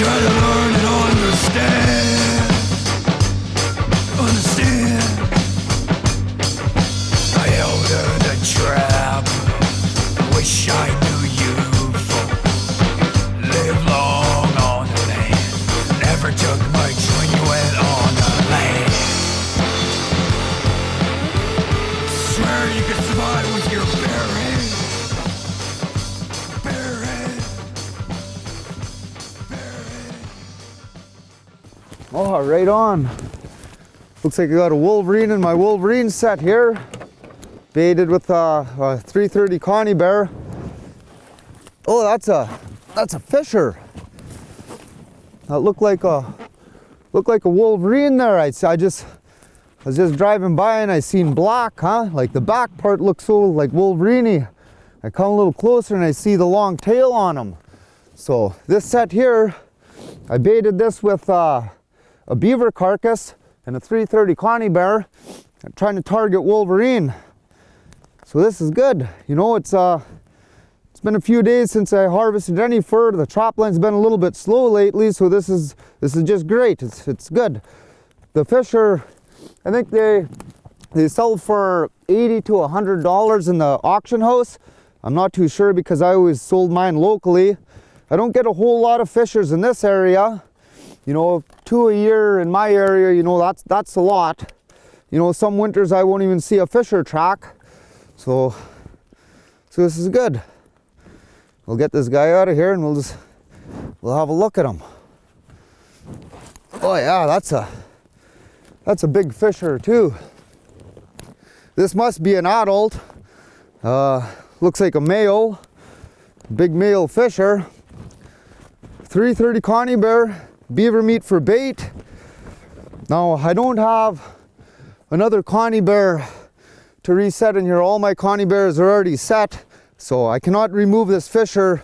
try to learn and understand. I held in a trap. Wish I knew you folk. Live long on the land. Never took much when you went on the land. Swear you could survive with your bare hands. Bare hands. Bare hands. Oh, right on. Looks like I got a Wolverine in my Wolverine set here. Baited with a 330 Connie bear. Oh, that's a fisher. That looked like a Wolverine there. I was just driving by and I seen black, huh? Like the back part looks so like Wolverine-y. I come a little closer and I see the long tail on him. So this set here, I baited this with a beaver carcass and a 330 Connie bear. I'm trying to target Wolverine. So this is good. You know, it's been a few days since I harvested any fur. The trap line's been a little bit slow lately, so this is just great. It's good. The fisher, I think they sell for $80 to $100 in the auction house. I'm not too sure because I always sold mine locally. I don't get a whole lot of fishers in this area. You know, 2 a year in my area, you know, that's a lot. You know, some winters I won't even see a fisher track. So this is good. We'll get this guy out of here and we'll have a look at him. Oh yeah, that's a big fisher too. This must be an adult. Looks like a male, big male fisher. 330 Connie bear, beaver meat for bait. Now I don't have another Connie bear to reset in here. All my Connie bears are already set, so I cannot remove this fisher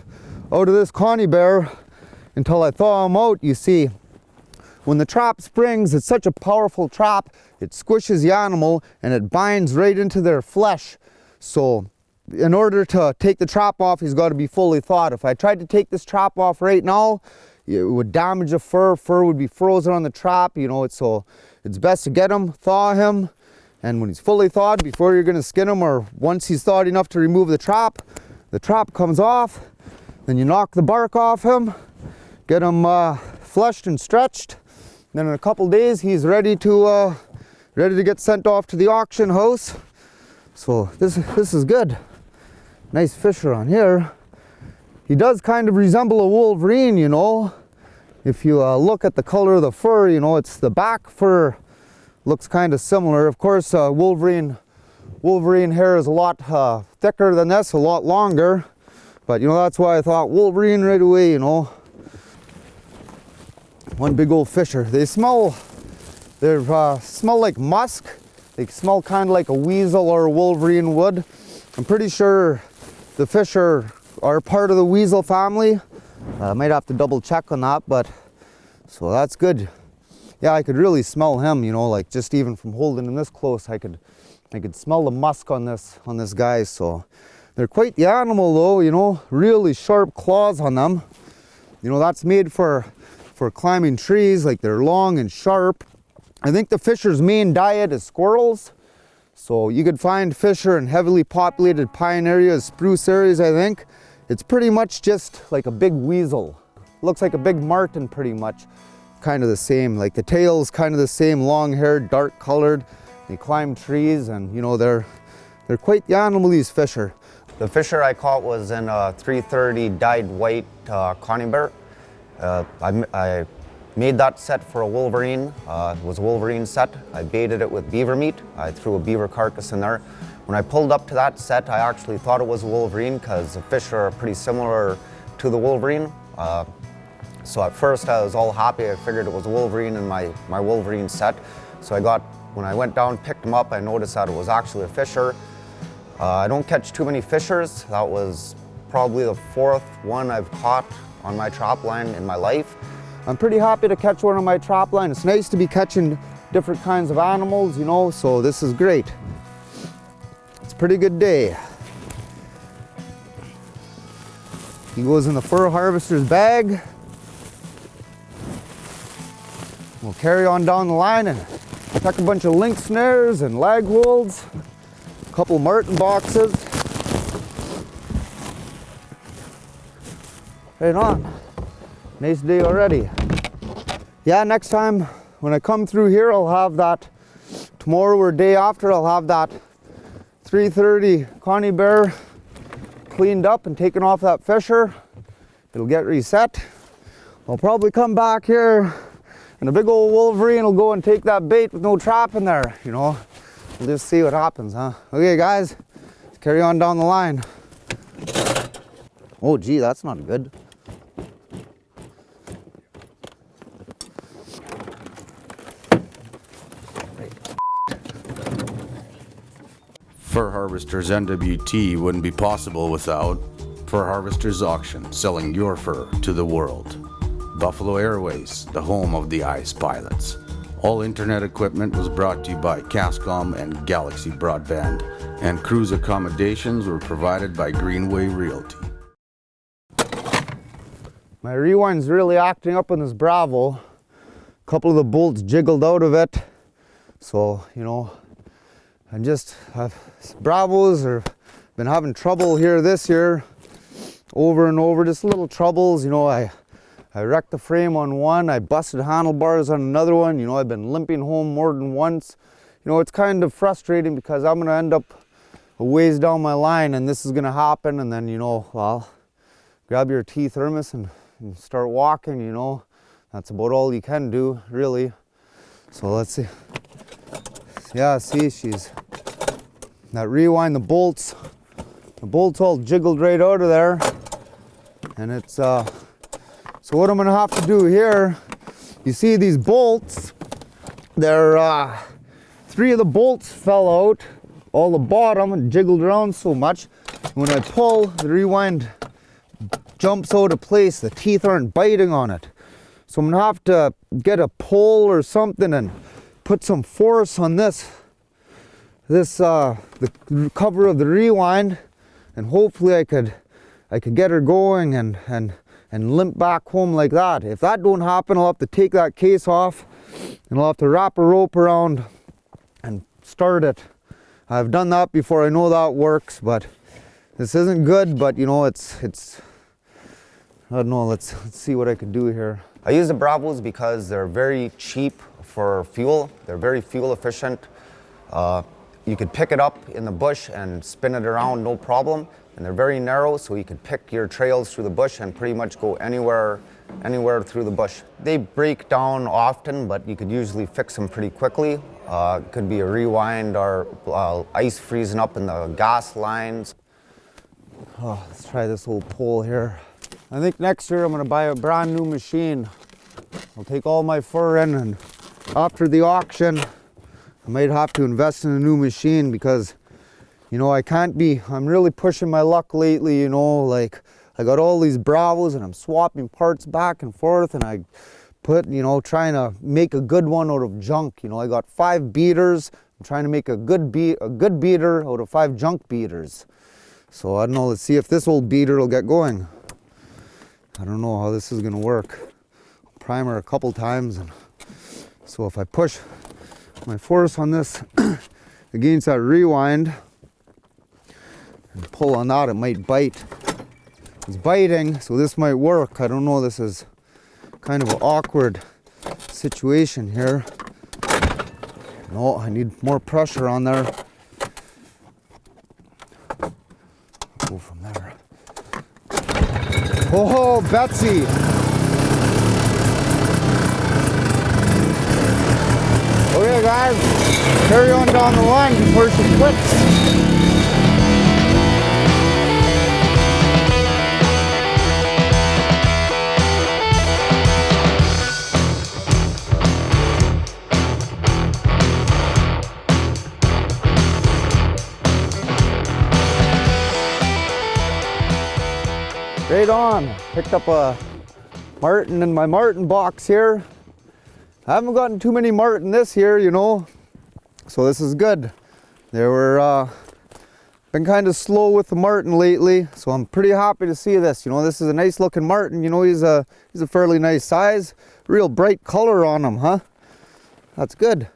out of this Connie bear until I thaw him out. You see, when the trap springs, it's such a powerful trap, it squishes the animal and it binds right into their flesh. So in order to take the trap off, he's got to be fully thawed. If I tried to take this trap off right now, it would damage the fur. Fur would be frozen on the trap, you know. So it's best to get him, thaw him, and when he's fully thawed, before you're going to skin him, or once he's thawed enough to remove the trap comes off. Then you knock the bark off him, get him fleshed and stretched. Then in a couple days, he's ready to get sent off to the auction house. So this is good. Nice fisher on here. He does kind of resemble a Wolverine, you know. If you look at the color of the fur, you know, it's the back fur looks kind of similar. Of course, Wolverine hair is a lot thicker than this, a lot longer. But you know, that's why I thought Wolverine right away, you know. One big old fisher. They smell like musk. They smell kind of like a weasel or a Wolverine would. I'm pretty sure the fish are part of the weasel family. I might have to double check on that, but so that's good. Yeah, I could really smell him, you know, like just even from holding him this close, I could smell the musk on this guy. So they're quite the animal though, you know, really sharp claws on them. You know, that's made for climbing trees, like they're long and sharp. I think the fisher's main diet is squirrels. So you could find fisher in heavily populated pine areas, spruce areas, I think. It's pretty much just like a big weasel. Looks like a big marten pretty much. Kind of the same, like the tail's kind of the same, long haired, dark colored. They climb trees and you know, they're quite the animal, these fisher. The fisher I caught was in a 330 dyed white Connie bear. I made that set for a Wolverine. It was a Wolverine set. I baited it with beaver meat. I threw a beaver carcass in there. When I pulled up to that set, I actually thought it was a Wolverine because the fish are pretty similar to the Wolverine. So at first I was all happy. I figured it was a Wolverine in my Wolverine set. So when I went down, picked him up, I noticed that it was actually a fisher. I don't catch too many fishers. That was probably the 4th one I've caught on my trap line in my life. I'm pretty happy to catch one on my trap line. It's nice to be catching different kinds of animals, you know, so this is great. It's a pretty good day. He goes in the fur harvester's bag. we'll carry on down the line and check a bunch of lynx snares and lag holds, a couple martin boxes. Right on. Nice day already. Yeah, next time when I come through here, I'll have that, tomorrow or day after, I'll have that 330 Connie Bear cleaned up and taken off that fisher. It'll get reset. I'll probably come back here and a big old Wolverine will go and take that bait with no trap in there, you know. We'll just see what happens, huh? Okay guys, let's carry on down the line. Oh gee, that's not good. Fur Harvesters NWT wouldn't be possible without Fur Harvesters Auction, selling your fur to the world. Buffalo Airways, the home of the ice pilots. All internet equipment was brought to you by Cascom and Galaxy Broadband, and cruise accommodations were provided by Greenway Realty. My rewind's really acting up on this Bravo. A couple of the bolts jiggled out of it. So, you know, Bravos are been having trouble here this year, over and over, just little troubles. You know, I wrecked the frame on one, I busted handlebars on another one. You know, I've been limping home more than once. You know, it's kind of frustrating because I'm gonna end up a ways down my line and this is gonna happen, and then, you know, well, grab your tea thermos and start walking, you know. That's about all you can do, really. So let's see. Yeah, see, that rewind, the bolts all jiggled right out of there. And it's, so what I'm gonna have to do here, you see these bolts, they're, 3 of the bolts fell out, all the bottom, and jiggled around so much. When I pull, the rewind jumps out of place, the teeth aren't biting on it. So I'm gonna have to get a pole or something and put some force on the cover of the rewind, and hopefully I could get her going and limp back home like that. If that don't happen, I'll have to take that case off and I'll have to wrap a rope around and start it. I've done that before, I know that works, but this isn't good. But you know, it's I don't know, let's see what I can do here. I use the Bravos because they're very cheap for fuel. They're very fuel efficient. You could pick it up in the bush and spin it around, no problem. And they're very narrow, so you could pick your trails through the bush and pretty much go anywhere through the bush. They break down often, but you could usually fix them pretty quickly. It could be a rewind or ice freezing up in the gas lines. Oh, let's try this old pole here. I think next year I'm gonna buy a brand new machine. I'll take all my fur in, and after the auction, I might have to invest in a new machine because, you know, I'm really pushing my luck lately, you know, like I got all these Bravos and I'm swapping parts back and forth, and I put, you know, trying to make a good one out of junk. You know, I got 5 beaters. I'm trying to make a good beater out of 5 junk beaters. So I don't know, let's see if this old beater will get going. I don't know how this is gonna work. I'll prime her a couple times, and so if I push my force on this against that rewind and pull on that, it might bite. It's biting, so this might work. I don't know, this is kind of an awkward situation here. No, I need more pressure on there. Go from there. Oh, Betsy! Okay guys, carry on down the line before she quits. Right on. Picked up a martin in my martin box here. I haven't gotten too many martin this year, you know, so this is good. They were been kind of slow with the martin lately, so I'm pretty happy to see this. You know, this is a nice looking martin. You know, he's a fairly nice size, real bright color on him, huh? That's good.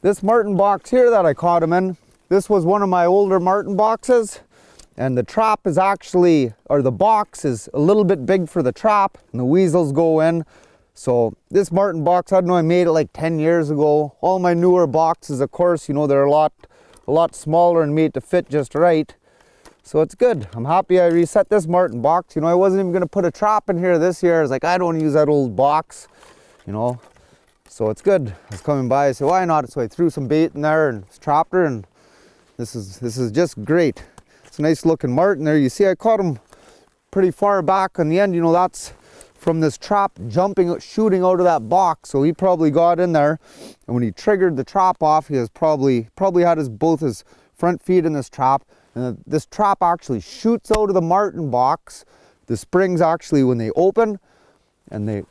This marten box here that I caught him in, this was one of my older marten boxes, and the trap is actually, or the box is a little bit big for the trap, and the weasels go in. So this marten box, I don't know, I made it like 10 years ago. All my newer boxes, of course, you know, they're a lot smaller and made to fit just right. So it's good. I'm happy I reset this marten box. You know, I wasn't even gonna put a trap in here this year. I was like, I don't use that old box, you know. So it's good. I was coming by, I said, why not? So I threw some bait in there and trapped her, and this is just great. It's a nice looking marten there. You see I caught him pretty far back on the end. You know, that's from this trap shooting out of that box. So he probably got in there, and when he triggered the trap off, he has probably had both his front feet in this trap. And this trap actually shoots out of the marten box. The springs actually, when they open and they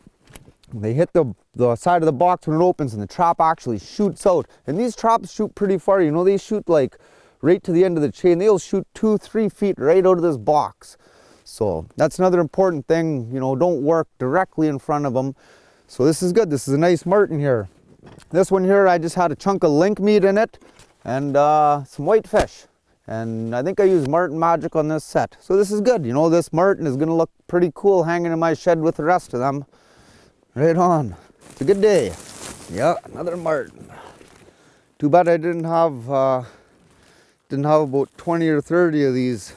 hit the side of the box when it opens, and the trap actually shoots out. And these traps shoot pretty far. You know, they shoot like right to the end of the chain. They'll shoot 2-3 feet right out of this box. So that's another important thing, you know, don't work directly in front of them. So this is good. This is a nice marten here. This one here, I just had a chunk of link meat in it and some whitefish. And I think I used marten magic on this set. So this is good. You know, this marten is gonna look pretty cool hanging in my shed with the rest of them. Right on. It's a good day. Yeah, another marten. Too bad I didn't have about 20 or 30 of these.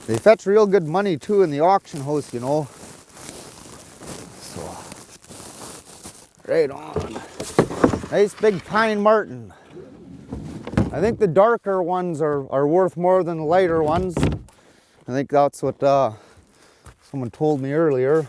They fetch real good money too in the auction house, you know. So, right on. Nice big pine marten. I think the darker ones are worth more than the lighter ones. I think that's what someone told me earlier.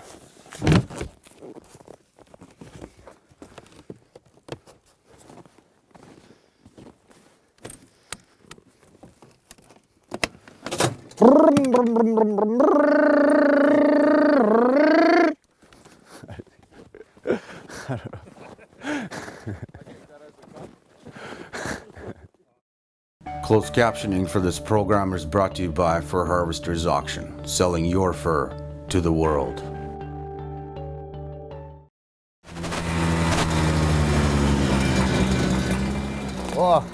Closed captioning for this program is brought to you by Fur Harvesters Auction, selling your fur to the world. Oh,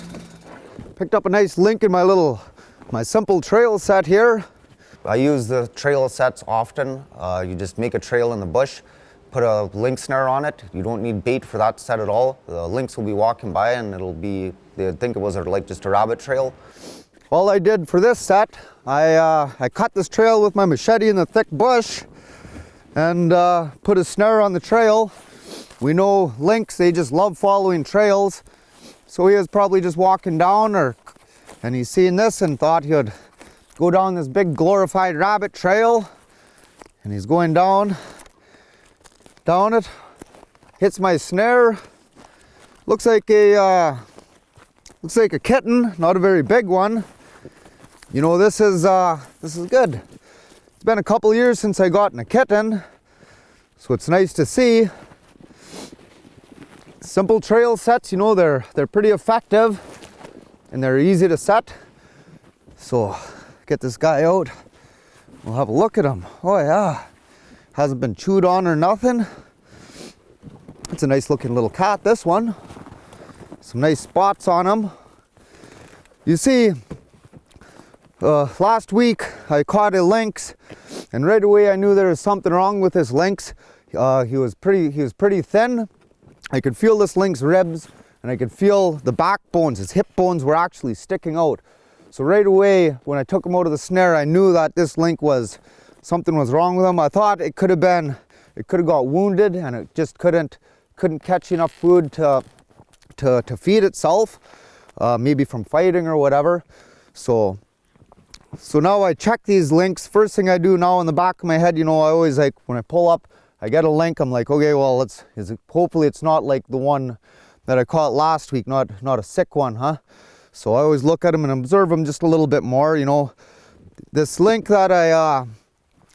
picked up a nice link in my simple trail set here. I use the trail sets often. You just make a trail in the bush, put a link snare on it. You don't need bait for that set at all. The lynx will be walking by and they'd think it was like just a rabbit trail. All I did for this set, I cut this trail with my machete in the thick bush and put a snare on the trail. We know lynx, they just love following trails. So he was probably just walking down and he's seen this and thought he would go down this big glorified rabbit trail, and he's going down it, hits my snare. Looks like a kitten, not a very big one. You know, this is good. It's been a couple years since I got a kitten, so it's nice to see. Simple trail sets, you know, they're pretty effective and they're easy to set. So get this guy out, we'll have a look at him. Oh yeah, hasn't been chewed on or nothing. It's a nice looking little cat, this one. Some nice spots on him. You see, last week I caught a lynx, and right away I knew there was something wrong with this lynx. He was pretty thin. I could feel this lynx ribs, and I could feel the backbones, his hip bones were actually sticking out. So right away, when I took him out of the snare, I knew that this lynx something was wrong with him. I thought it could have got wounded, and it just couldn't catch enough food to feed itself, maybe from fighting or whatever. So now I check these lynx. First thing I do now in the back of my head, you know, I always like, when I pull up, I get a link, I'm like, okay, well, hopefully it's not like the one that I caught last week, not a sick one, huh? So I always look at him and observe him just a little bit more, you know. This link that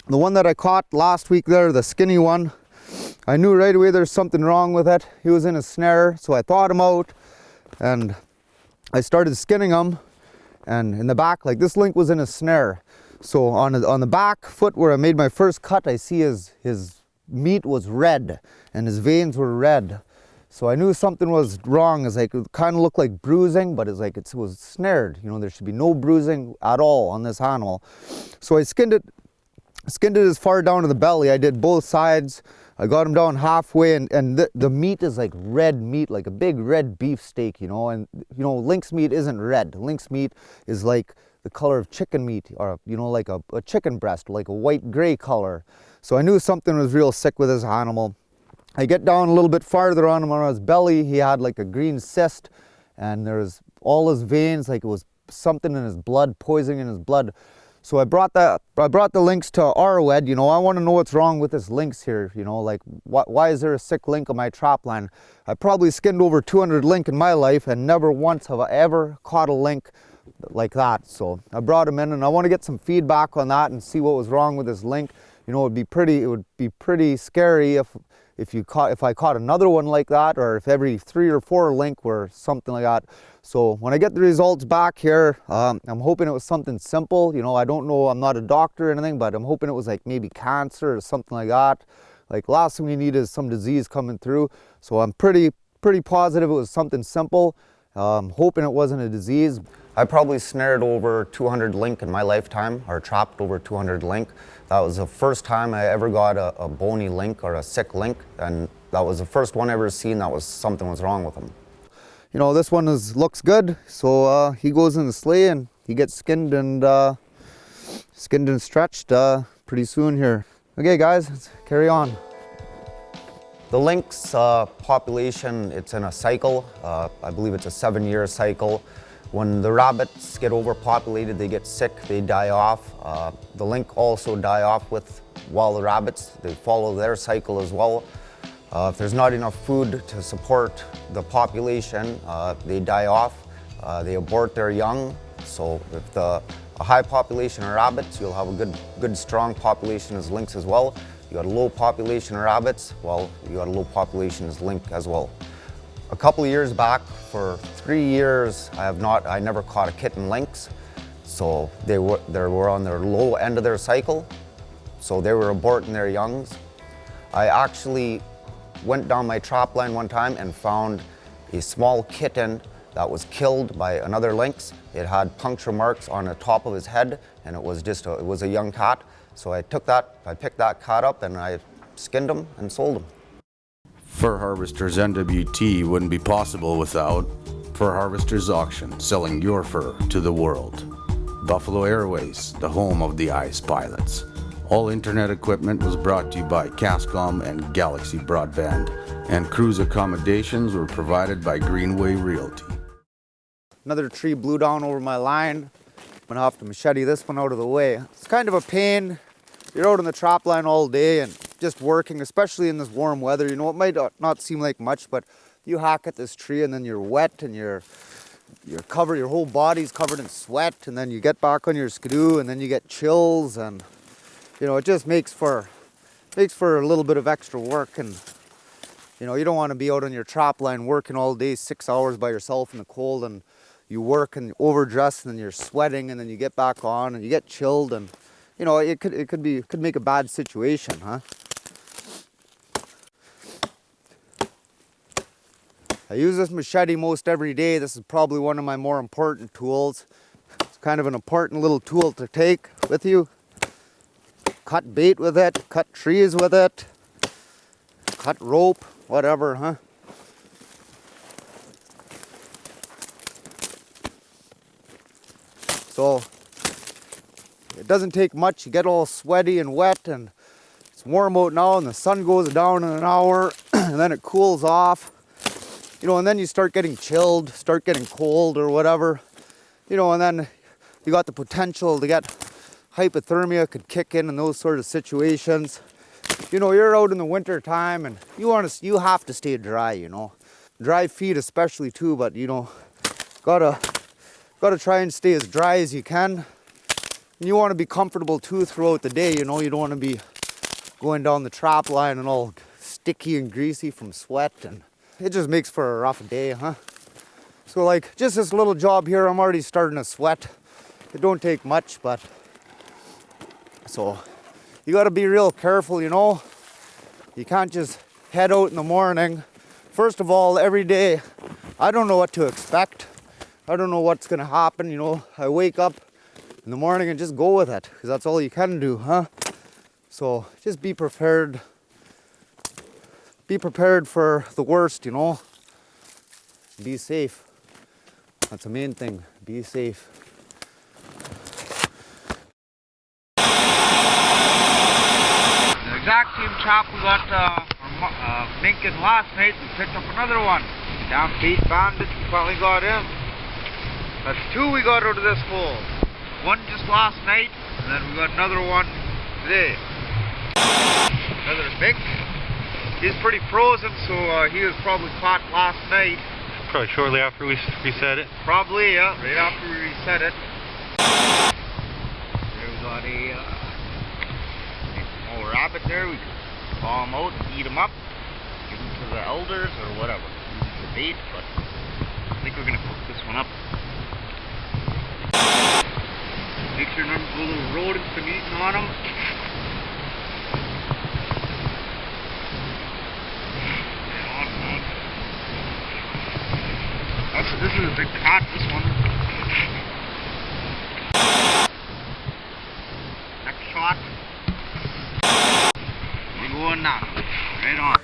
the one that I caught last week there, the skinny one, I knew right away there's something wrong with it. He was in a snare, so I thawed him out and I started skinning him. And in the back, like this link was in a snare. So on the back foot where I made my first cut, I see his meat was red and his veins were red. So I knew something was wrong. It's like, it kind of looked like bruising, but it's like it was snared. You know, there should be no bruising at all on this animal. So I skinned it as far down to the belly. I did both sides. I got him down halfway, and the meat is like red meat, like a big red beef steak, you know. And you know, lynx meat isn't red. Lynx meat is like the color of chicken meat, or you know, like a chicken breast, like a white gray color. So I knew something was real sick with this animal. I get down a little bit farther on him, on his belly. He had like a green cyst, and there's all his veins, like it was something in his blood, poison in his blood. So I brought the lynx to Arrowhead. You know, I want to know what's wrong with this lynx here. You know, like why is there a sick lynx on my trap line? I probably skinned over 200 lynx in my life, and never once have I ever caught a lynx like that. So I brought him in, and I want to get some feedback on that and see what was wrong with this lynx. You know, it would be pretty scary if I caught another one like that, or if every 3 or 4 lynx were something like that. So when I get the results back here, I'm hoping it was something simple. You know, I don't know, I'm not a doctor or anything, but I'm hoping it was like maybe cancer or something like that. Like, last thing we need is some disease coming through. So I'm pretty positive it was something simple. Hoping it wasn't a disease. I probably snared over 200 lynx in my lifetime, or trapped over 200 lynx. That was the first time I ever got a bony lynx or a sick lynx, and that was the first one I ever seen that was something was wrong with him. You know, this one looks good, so he goes in the sleigh and he gets skinned and stretched pretty soon here. Okay guys, let's carry on. The lynx population, it's in a cycle. I believe it's a 7-year cycle. When the rabbits get overpopulated, they get sick, they die off. The lynx also die off with wild rabbits. They follow their cycle as well. If there's not enough food to support the population, they die off. They abort their young. So if a high population of rabbits, you'll have a good strong population as lynx as well. You got a low population of rabbits, well, you got a low population as lynx as well. A couple of years back, for 3 years, I never caught a kitten lynx. So they were on their low end of their cycle. So they were aborting their youngs. I actually went down my trap line one time and found a small kitten that was killed by another lynx. It had puncture marks on the top of his head, and it was a young cat. So I picked that cat up and I skinned him and sold him. Fur Harvesters NWT wouldn't be possible without Fur Harvesters Auction, selling your fur to the world. Buffalo Airways, the home of the ice pilots. All internet equipment was brought to you by Cascom and Galaxy Broadband, and cruise accommodations were provided by Greenway Realty. Another tree blew down over my line. I'm gonna have to machete this one out of the way. It's kind of a pain. You're out on the trap line all day and just working, especially in this warm weather. You know, it might not seem like much, but you hack at this tree and then you're wet and you're covered, your whole body's covered in sweat, and then you get back on your skidoo and then you get chills, and you know, it just makes for a little bit of extra work. And you know, you don't want to be out on your trap line working all day, 6 hours by yourself in the cold, and you work and overdress and then you're sweating, and then you get back on and you get chilled, and you know, it could make a bad situation, huh? I use this machete most every day. This is probably one of my more important tools. It's kind of an important little tool to take with you. Cut bait with it, cut trees with it, cut rope, whatever, huh? So it doesn't take much. You get all sweaty and wet, and it's warm out now, and the sun goes down in an hour and then it cools off, you know, and then you start getting chilled, start getting cold or whatever, you know, and then you got the potential to get hypothermia could kick in those sort of situations. You know, you're out in the winter time and you have to stay dry, you know, dry feet especially too, but you know, gotta try and stay as dry as you can. And you want to be comfortable too throughout the day, you know. You don't want to be going down the trap line and all sticky and greasy from sweat, and it just makes for a rough day, huh? So like, just this little job here, I'm already starting to sweat. It don't take much, but so you got to be real careful, you know. You can't just head out in the morning First of all, every day, I don't know what to expect. I don't know what's gonna happen, you know. I wake up in the morning and just go with it, because that's all you can do, huh? So just be prepared. Be prepared for the worst, you know. Be safe. That's the main thing. Be safe. The exact same chop we got mink in last night. We picked up another one. Down Pete Bandit, we finally got him. That's 2 we got out of this hole. One just last night, and then we got another one today. Another mink. He's pretty frozen, so he was probably caught last night. Probably shortly after we reset it. Probably, yeah, right after we reset it. There we got a small rabbit there. We can claw him out and eat him up, give him to the elders or whatever. Use the bait, but I think we're gonna cook this one up. Make sure none of the little rodents been eating on him. This is a big pot, this one. Next shot. Big one now. Right on.